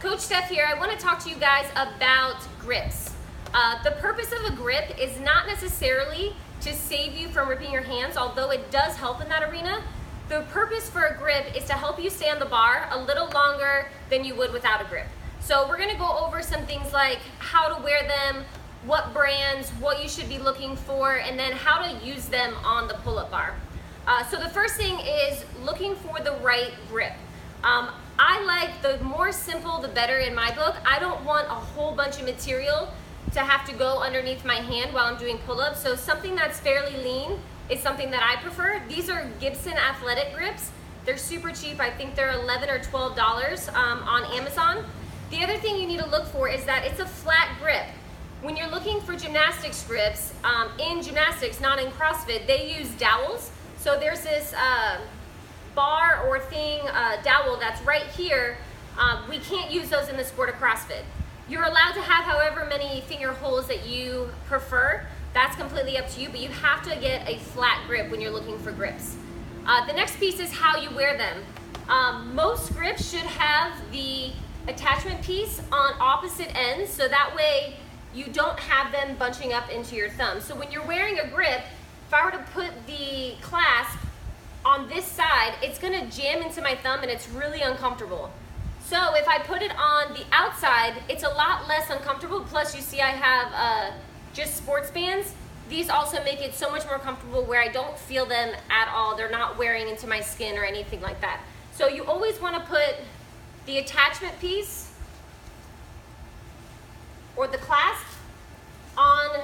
Coach Steph here. I want to talk to you guys about grips. The purpose of a grip is not necessarily to save you from ripping your hands, although it does help in that arena. The purpose for a grip is to help you stay on the bar a little longer than you would without a grip. So we're going to go over some things like how to wear them, what brands, what you should be looking for, and then how to use them on the pull-up bar. So the first thing is looking for the right grip. I like the more simple the better in my book. I don't want a whole bunch of material to have to go underneath my hand while I'm doing pull-ups. So something that's fairly lean is something that I prefer. These are Gibson athletic grips. They're super cheap. I think they're $11 or $12 on Amazon. The other thing you need to look for is that it's a flat grip. When you're looking for gymnastics grips, in gymnastics, not in CrossFit, they use dowels. So there's this bar or thing, dowel that's right here. We can't use those in the sport of CrossFit. You're allowed to have however many finger holes that you prefer. That's completely up to you, but you have to get a flat grip when you're looking for grips. The next piece is how you wear them. Most grips should have the attachment piece on opposite ends, so that way you don't have them bunching up into your thumb. So when you're wearing a grip, if I were to put the clasp on this side, it's gonna jam into my thumb and it's really uncomfortable. So if I put it on the outside, it's a lot less uncomfortable. Plus you see I have just sports bands. These also make it so much more comfortable where I don't feel them at all. They're not wearing into my skin or anything like that. So you always wanna put the attachment piece or the clasp on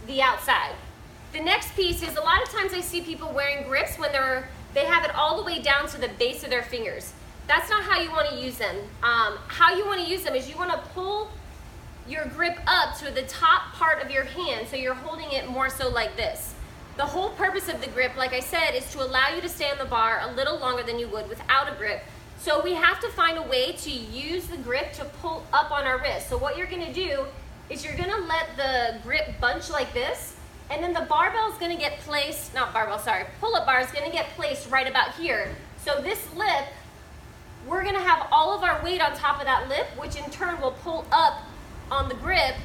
the outside. The next piece is a lot of times I see people wearing grips when they have it all the way down to the base of their fingers. That's not how you want to use them. How you want to use them is you want to pull your grip up to the top part of your hand so you're holding it more so like this. The whole purpose of the grip, like I said, is to allow you to stay on the bar a little longer than you would without a grip. So we have to find a way to use the grip to pull up on our wrist. So what you're going to do is you're going to let the grip bunch like this, and then the barbell is going to get placed, pull-up bar is going to get placed right about here. So this lip, we're going to have all of our weight on top of that lip, which in turn will pull up on the grip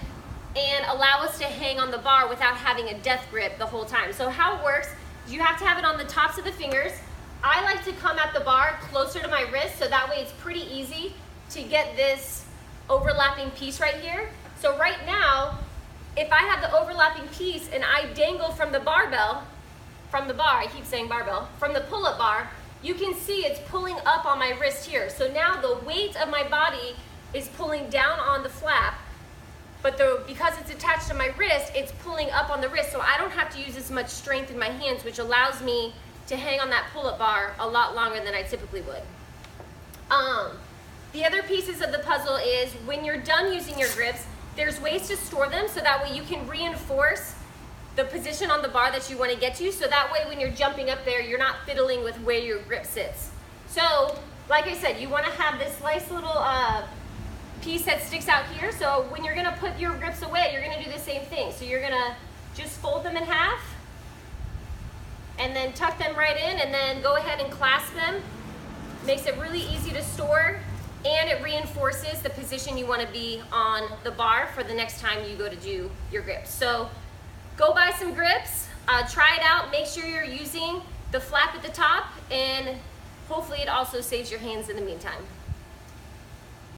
and allow us to hang on the bar without having a death grip the whole time. So how it works is you have to have it on the tops of the fingers. I like to come at the bar closer to my wrist, so that way it's pretty easy to get this overlapping piece right here. So right now, if I have the overlapping piece and I dangle from the barbell, from the bar, I keep saying barbell, from the pull-up bar, you can see it's pulling up on my wrist here. So now the weight of my body is pulling down on the flap, but because it's attached to my wrist, it's pulling up on the wrist, so I don't have to use as much strength in my hands, which allows me to hang on that pull-up bar a lot longer than I typically would. The other pieces of the puzzle is when you're done using your grips, there's ways to store them so that way you can reinforce the position on the bar that you want to get to, so that way when you're jumping up there, you're not fiddling with where your grip sits. So, like I said, you want to have this nice little piece that sticks out here, so when you're going to put your grips away, you're going to do the same thing. So you're going to just fold them in half, and then tuck them right in, and then go ahead and clasp them. Makes it really easy to store, and it reinforces the position you want to be on the bar for the next time you go to do your grips. So go buy some grips, try it out, make sure you're using the flap at the top, and hopefully it also saves your hands in the meantime.